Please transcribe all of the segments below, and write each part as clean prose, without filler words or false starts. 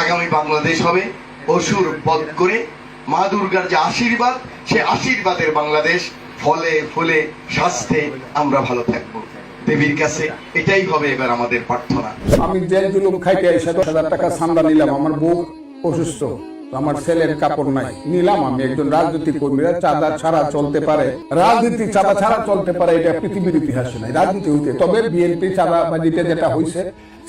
আগামী বাংলাদেশ হবে অসুর বধ করে মা দুর্গার যে আশীর্বাদ, সে আশীর্বাদের বাংলাদেশ। ফলে ফুলে স্বাস্থ্যে আমরা ভালো থাকবো। দেবীর কাছে এটাই হবে এবার আমাদের প্রার্থনা। আমি জেল জুলুম খাইতে 7,000 টাকা চাঁদা নিলাম, আমার বউ অসুস্থ, আমার ছেলের কাপড় নাই, নিলাম। আমি একজন রাজনৈতিক কর্মীরা চাঁদা ছাড়া চলতে পারে, রাজনীতি চাঁদা ছাড়া চলতে পারে, এটা পৃথিবীর ইতিহাসে নাই। রাজনীতি হইতে তবে বিএনপি চাঁদাবাজিতে যেটা হয়েছে,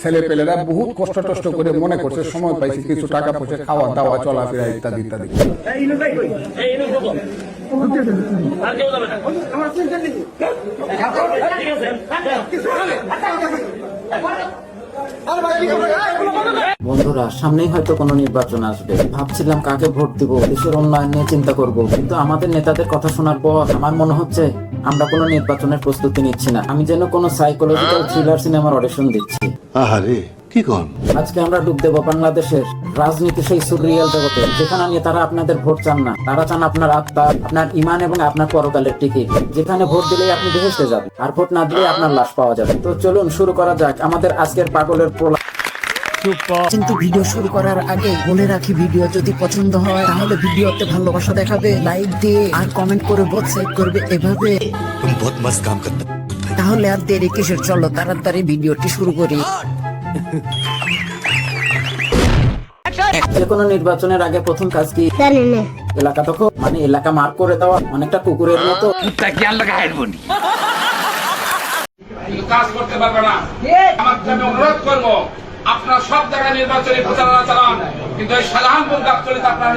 ছেলে পেলেরা বহুত কষ্ট টষ্ট করে মনে করছে সময় পাইছে কিছু টাকা পয়সা, খাওয়া দাওয়া চলাফেরা ইত্যাদি ইত্যাদি। বন্ধুরা, সামনেই হয়তো কোনো নির্বাচন আসবে। ভাবছিলাম কাকে ভোট দিব, দেশের উন্নয়ন নিয়ে চিন্তা করব, কিন্তু আমাদের নেতাদের কথা শোনার পর আমার মনে হচ্ছে আমরা কোনো নির্বাচনের প্রস্তুতি নিচ্ছি না। আমি যেন কোনো সাইকোলজিক্যাল থ্রিলার সিনেমার অডিশন দিচ্ছি। আহারে কি কোন? আজকে আমরা ডুব দেব বাংলাদেশের রাজনীতি সেই সুরিয়াল জগতে, যেখানে নিয়ে তারা আপনাদের ভোট চান না, তারা চান আপনার আত্মা, আপনার ইমান এবং আপনার পরকালের টিকিট। যেখানে ভোট দিলেই আপনি বেহেশতে যাবেন, আর ভোট না দিলে আপনার লাশ পাওয়া যাবে। তো চলুন শুরু করা যাক আমাদের আজকের পাগলের প্রলাপ। কিন্তু ভিডিও শুরু করার আগে বলে রাখি, ভিডিও যদি পছন্দ হয় তাহলে ভিডিওতে ভালোবাসা দেখাবে, লাইক দিয়ে আর কমেন্ট করে বোথ সাইড করবে। এভাবে তাহলে আর দেরি কিসের, চলো তাড়াতাড়ি ভিডিওটি শুরু করি। যে কোনো নির্বাচনের আগে প্রথম কাজ কি? এলাকা দখল, মানে এলাকা মার্ক করে দেওয়া, অনেকটা কুকুরের মতো। কাজ করতে পারবে না। আমি অনুরোধ করবো, আপনারা সব জায়গায় নির্বাচনী প্রচারণা চালান, কিন্তু এই শাহজাহানপুর গাবতলীতে আপনারা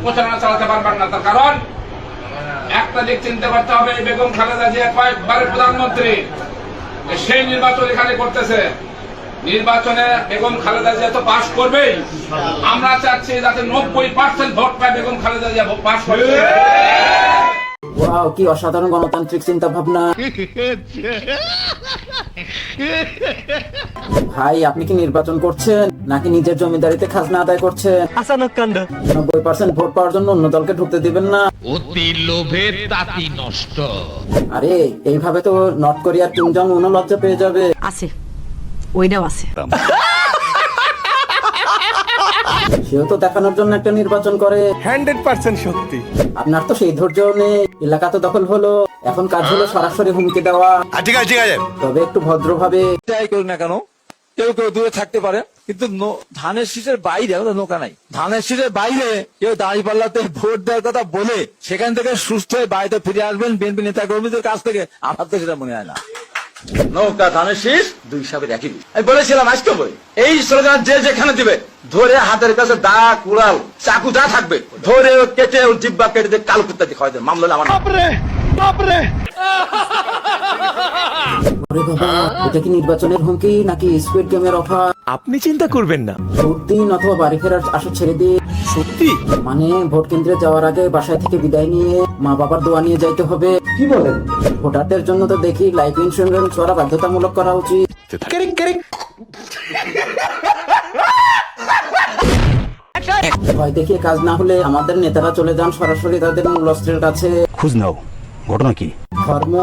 প্রচারণা চালাতে পারবেন না। তার কারণ একটা দিক চিন্তা করতে হবে, বেগম খালেদা জিয়া কয়েকবারের প্রধানমন্ত্রী, সেই নির্বাচন এখানে করতেছে। নির্বাচনে বেগম খালেদা জিয়া তো পাশ করবেই, আমরা চাচ্ছি যাতে 90% ভোট পায় বেগম খালেদা জিয়া পাশ করবে। ওয়াও, কি অসাধারণ গণতান্ত্রিক চিন্তা ভাবনা। ভাই, আপনি কি নির্বাচন করছেন নাকি নিজের জমিদারিতে খাজনা আদায় করছেন? 90% ভোট পাওয়ার জন্য অন্য দলকে ঢুকতে দিবেন না। অতি লোভে তাতি নষ্ট। আরে এইভাবে তো নর্থ কোরিয়ার কিম জং উনও লজ্জা পেয়ে যাবে। আছে, ওইটাও আছে। সেও তো দেখানোর জন্য একটা নির্বাচন করে। 100% সত্যি। আপনার তো সেই ধৈর্য নেই। এলাকা তো দখল হলো, এখন কাজ হলো সরাসরি হুমকি দেওয়া। ঠিক আছে ঠিক আছে, তবে একটু ভদ্রভাবে। যাই করুন না কেন, কেউ কেউ দূরে থাকতে পারে, কিন্তু ধানের শীষের বাইরে আমাদের নৌকা নাই। ধানের শীষের বাইরে কেউ দাঁড়িপাল্লাতে ভোট দেওয়ার কথা বলে সেখান থেকে সুস্থ হয়ে বাড়িতে ফিরে আসবেন বিএনপি নেতা কর্মীদের কাছ থেকে, আমার তো সেটা মনে হয় না। নৌকা ধানের শীষ দুই হিসাবে একই। আমি বলেছিলাম আজকে বই, এই স্লোগান যে যেখানে দিবে ধরে হাতের কাছে দা কুড়াল চাকু যা থাকবে ধরে কেটে জিব্বা কেটে দিয়ে কালো কুত্তা দিয়ে খাওয়া যায়, মামলা আমার। ওরে বাবা, এটা কি নির্বাচনের হুমকি নাকি স্কুইড গেমের অফার? আপনি চিন্তা করবেন না। ভোট দিন অথবা বাড়ি ফেরার আশা ছেড়ে দিন। সত্যি? মানে ভোট কেন্দ্রে যাওয়ার আগে বাসায় থেকে বিদায় নিয়ে মা বাবার দোয়া নিয়ে যাইতে হবে। কি বলেন? ভোটারদের জন্য তো দেখি লাইফ ইন্স্যুরেন্স করা বাধ্যতামূলক করা উচিত। ভয় দেখিয়ে কাজ না হলে আমাদের নেতারা চলে যান সরাসরি তাদের মূল অস্ত্রের কাছে। খোঁজ নাও, ঘটনা কি? ধর্ম,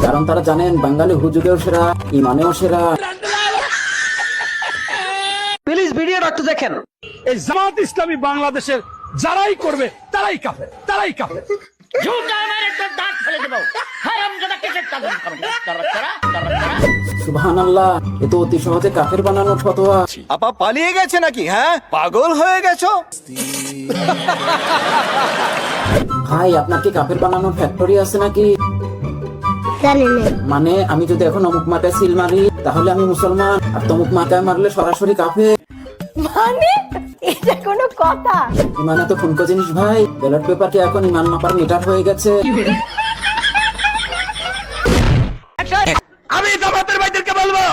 কারণ তারা জানেন বাঙালি হুজুরেও সেরা, ইমানেও সেরা। প্লিজ ভিডিওটা একটু দেখেন। এই জামাত ইসলামী বাংলাদেশের যারাই করবে তারাই কাফের, তারাই কাফের। সুবহানাল্লাহ, এ তো অতি সহজে কাফের বানানোর ফতোয়া। আপা পালিয়ে গেছে নাকি? হ্যাঁ, পাগল হয়ে গেছো? ভাই, আপনার কি কাফের বানানোর ফ্যাক্টরি আছে নাকি? মানে আমি যদি এখন অমুক মার্কায় সিল মারি তাহলে আমি মুসলমান, আর তমুক মার্কায় মারলে সরাসরি কাফের। মানে এটা কোনো কথা? ইমান এত ফুনকো জিনিস ভাই। ব্যালট পেপার কি এখন ইমান মাপার মিটার হয়ে গেছে? আমি জামাতের ভাইদেরকে বলবো,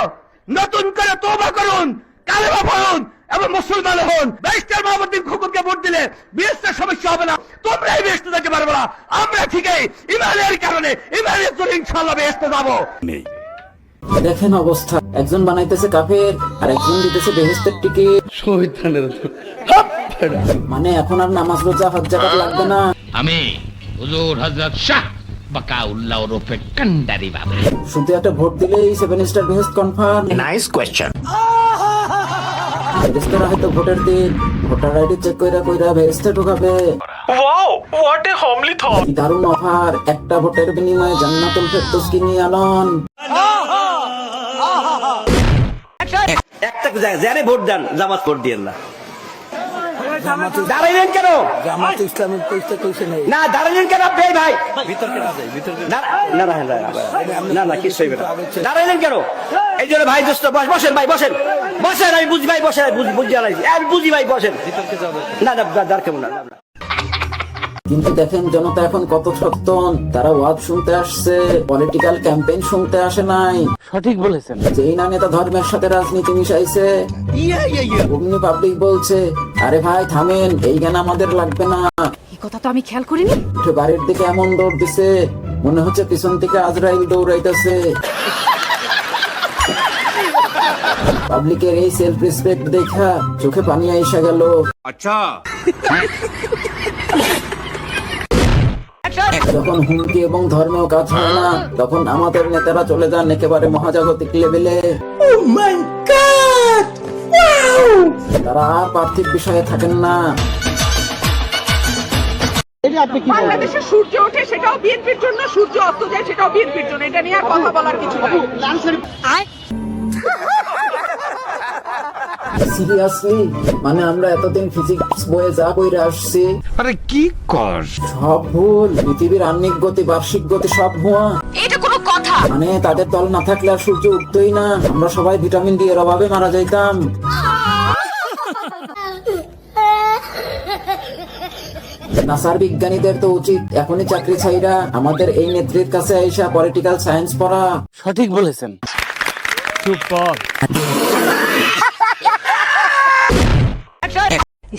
নতুন করে তওবা করুন, কালেমা পড়ুন এবং মুসলমান হন। বাইশটার মহামতির খুকুনকে ভোট দিলে বিএসটার সমস্যা হবে না, তোমরাই বেহেশতে যেতে পারবে না। আমরা ঠিকই ইমানের কারণে ইমানের জন্য ইনশাআল্লাহ বেহেশতে যাবো। দেখেন অবস্থা, একজন বানাইতেছে কাফের আর একজন দিতেছে বেহেশতের টিকিট। মানে এখন আর নামাজ রোজা হজ যাকাত লাগবে না। আমি হুজুর হযরত শাহ বাকাউল্লাহ ওরফে কান্ডারি বাবা। শুধু একটা ভোট দিলেই 7 স্টার বেহেশত কনফার্ম। Nice question. ফেরেশতারা হয়তো ভোটের দিন ভোটার আইডি চেক কইরা কইরা ভেস্তে ঢোকাবে। Wow what a homely thought. কি দারুণ অফার, একটা ভোটের বিনিময়ে জান্নাতুল ফেরদৌস কিনে আনন। একটা জানে ভোট দেন, জামাত ভোট দিয়েন না। দাঁড়াইলেন কেন? জামাত ইসলামের কইতে কইছে নাই। না দাঁড়াইলেন কেন আপনি ভাই? ভিতরকে না যাই, ভিতরকে না না না না কিছু হইবে না। দাঁড়াইলেন কেন? এই জন্য ভাই দোস্ত বসেন ভাই, বসেন বসেন, আমি বুঝি ভাই, বসেন, বুঝি আলাইছি, আমি বুঝি ভাই, বসেন। ভিতরকে যাবে না না দাঁড় কেমন না। কিন্তু দেখেন জনতা এখন কত সচেতন, তারা ওয়াজ শুনতে আসছে, পলিটিক্যাল ক্যাম্পেইন শুনতে আসে নাই। সঠিক বলেছেন। যেই না নেতা ধর্মের সাথে রাজনীতি মিশাইছে অমনি পাবলিক বলছে আরে ভাই থামেন, এই জ্ঞান আমাদের লাগবে না। এই কথা তো আমি খেয়াল করিনি। উঠে বাড়ির দিকে এমন দৌড় দিছে মনে হচ্ছে পিছন থেকে আজরাইল দৌড়াইতেছে। পাবলিকের এই সেলফ রেসপেক্ট দেখা চোখে পানি আইসা গেল। যখন হুমকি এবং ধর্মেও কাজ হয় না তখন আমাদের নেতারা চলে যান একেবারে মহাজাগতিক লেভেলে। তারা আর পার্থিব বিষয়ে থাকেন না। বাংলাদেশে সূর্য ওঠে সেটাও বিএনপির জন্য, সূর্য অস্ত যায় সেটাও বিএনপির জন্য, এটা নিয়ে আর কথা বলার কিছু নাই। সিরিয়াসলি মানে আমরা এতদিন ফিজিক্স বইয়ে যা বইরে আসছি আরে কি কর সব ভুল। পৃথিবীর আহ্নিক গতি বার্ষিক গতি সব ভুয়া। এটা কোনো কথা? মানে তাদের তল না থাকলে আর সূর্য উঠতোই না, আমরা সবাই ভিটামিন ডি এর অভাবে মারা যাইতাম। নাসার বিজ্ঞানীদের তো উচিত এখনই চাকরি ছাইরা আমাদের এই নেত্রীর কাছে আইসা পলিটিক্যাল সায়েন্স পড়া। সঠিক বলেছেন।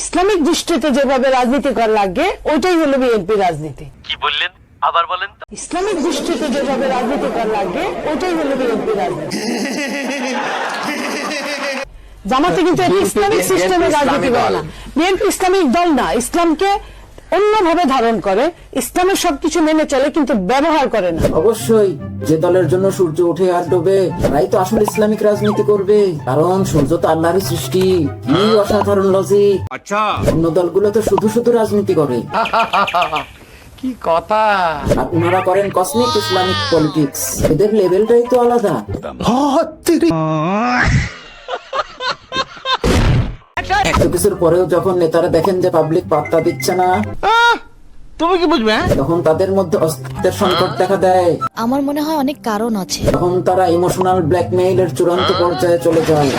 ইসলামিক দৃষ্টিতে যেভাবে রাজনীতি করা লাগে ওইটাই হলো বিএনপি রাজনীতি। কি বললেন আবার বলেন তো? ইসলামিক দৃষ্টিতে যেভাবে রাজনীতি করা লাগে ওইটাই হলো বিএনপি রাজনীতি। জামাতে কিন্তু ইসলামিক সিস্টেমের রাজনীতি করে না। বিএনপি ইসলামিক দল না, ইসলামকে অন্যভাবে ধারণ করে, ইসলামের সবকিছু মেনে চলে কিন্তু ব্যবহার করে না। অবশ্যই যে দলের জন্য সূর্য উঠে আর ডোবে তারাই তো আসলে ইসলামিক রাজনীতি করবে, কারণ সূর্য তো আল্লাহরই সৃষ্টি। কি অসাধারণ লজিক। আচ্ছা অন্য দলগুলো তো শুধু শুধু রাজনীতি করে। কি কথা। আর ওনারা করেন কসমিক ইসলামিক পলিটিক্স, এদের লেভেলটাই তো আলাদা। এত কিছুর পরেও যখন নেতারা দেখেন যে পাবলিক পাত্তা দিচ্ছে না তুমি কি বুঝবে? তখন তাদের মধ্যে অস্তিত্বের সংকট দেখা দেয়। আমার মনে হয় অনেক কারণ আছে। তখন তারা ইমোশনাল ব্ল্যাকমেইলের চূড়ান্ত পর্যায়ে চলে যায়।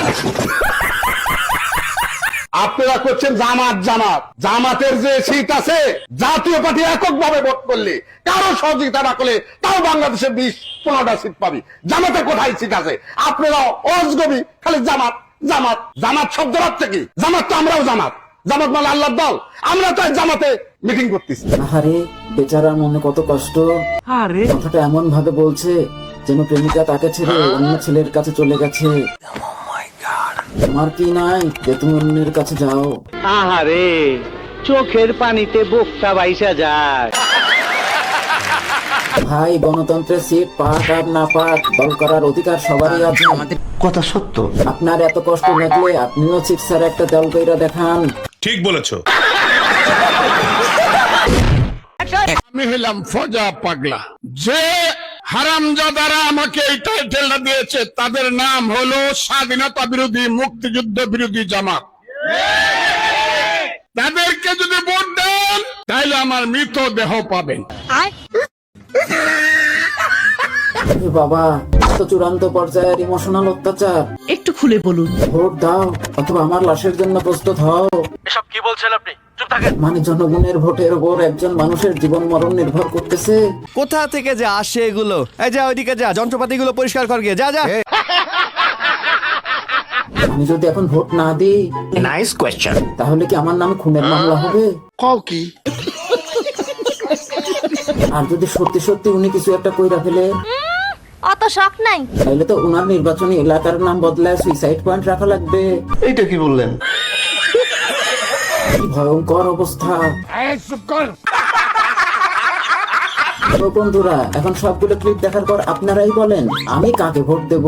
আপনারা করছেন জামাত জামাত, জামাতের যে সিট আছে জাতীয় পার্টি এককভাবে ভোট করলে কারো সহযোগিতা না করলে তাও বাংলাদেশে 20-15টা সিট পাবি। জামাতে কোথায় সিট আছে? আপনারা অজগবি খালি জামাত জামাত জামাত শব্দ রাখছে কি? জামাত তো আমরাও জামাত, জামাত মানে আল্লাহর দল, আমরা তো জামাতে মিটিং করতেছি। আহারে বেচারার মনে কত কষ্ট। কথাটা এমন ভাবে বলছে যেন প্রেমিকা তাকে ছেড়ে অন্য ছেলের কাছে চলে গেছে। তোমার কি নাই যে তুমি অন্যের কাছে যাও? আহারে চোখের পানিতে বোকটা বাইসা যায়। ভাই গণতন্ত্রের সিট পাক আর না পাক দল করার অধিকার সবারই আছে। কথা সত্য। আপনার এত কষ্ট লাগলে আপনিও সিট স্যার একটা দল কইরা দেখান। ঠিক বলেছো। আমি হইলাম ফজা পাগলা। যে হারামজাদারা আমাকে এই টাইটেলটা দিয়েছে তাদের নাম হলো স্বাধীনতা বিরোধী মুক্তিযুদ্ধ বিরোধী জামাত। তাদেরকে যদি ভোট দেন তাহলে আমার মৃত দেহ পাবেন। বাবা এত চূড়ান্ত পর্যায়ের ইমোশনাল অত্যাচার। একটু খুলে বলুন। ভোট দাও অথবা আমার লাশের জন্য প্রস্তুত হও। এসব কি বলছেন আপনি? চুপ থাকেন। মানে জনগণের ভোটের উপর একজন মানুষের জীবন মরণ নির্ভর করতেছে। কোথা থেকে যে আসে এগুলো? এই যা ওইদিকে যা, যন্ত্রপাতিগুলো পরিষ্কার কর গিয়ে, যা যা। আমি যদি এখন ভোট না দিই নাইস কোয়েশ্চেন। তাহলে কি আমার নামে খুনের মামলা হবে? কও কি? আর যদি সত্যি সত্যি উনি কিছু একটা কইরা ফেলে অত শখ নাই। তাহলে তো উনার নির্বাচনী এলাকার নাম বদলায় সুইসাইড পয়েন্ট রাখা লাগবে। এইটা কি বললেন? কি ভয়ঙ্কর অবস্থা। তো বন্ধুরা এখন সবগুলো ক্লিপ দেখার পর আপনারাই বলেন আমি কাকে ভোট দেব।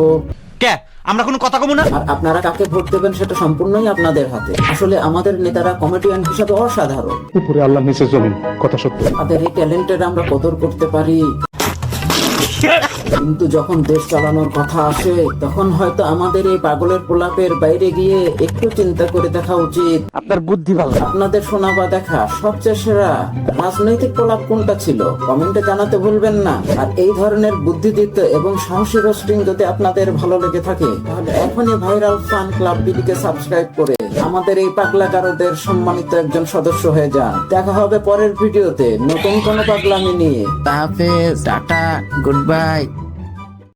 কে আমরা কোনো কথা কমু না? আর আপনারা কাকে ভোট দেবেন সেটা সম্পূর্ণই আপনাদের হাতে। আসলে আমাদের নেতারা কমেডিয়ান হিসাবে অসাধারণ। উপরে আল্লাহ নিচে জমিন, কথা সত্য। তাদের এই ট্যালেন্টের আমরা কদর করতে পারি, কিন্তু যখন দেশ চালানোর কথা আসে তখন হয়তো আমাদের এই পাগলের প্রলাপের বাইরে গিয়ে একটু চিন্তা করে দেখা উচিত। আপনার বুদ্ধি ভালো। আপনাদের শোনা বা দেখা সবচেয়ে সেরা রাজনৈতিক প্রলাপ কোনটা ছিল কমেন্টে জানাতে ভুলবেন না। আর এই ধরনের বুদ্ধিদীপ্ত এবং সাহসী রোস্টিং যদি আপনাদের ভালো লেগে থাকে তাহলে এখনই ভাইরাল ফান ক্লাব বিডিকে সাবস্ক্রাইব করে আমাদের এই পাগলা গারদের সম্মানিত একজন সদস্য হয়ে যান। দেখা হবে পরের ভিডিওতে নতুন কোনো পাগলামি নিয়ে। হাফেজ, টাটা, গুড বাই।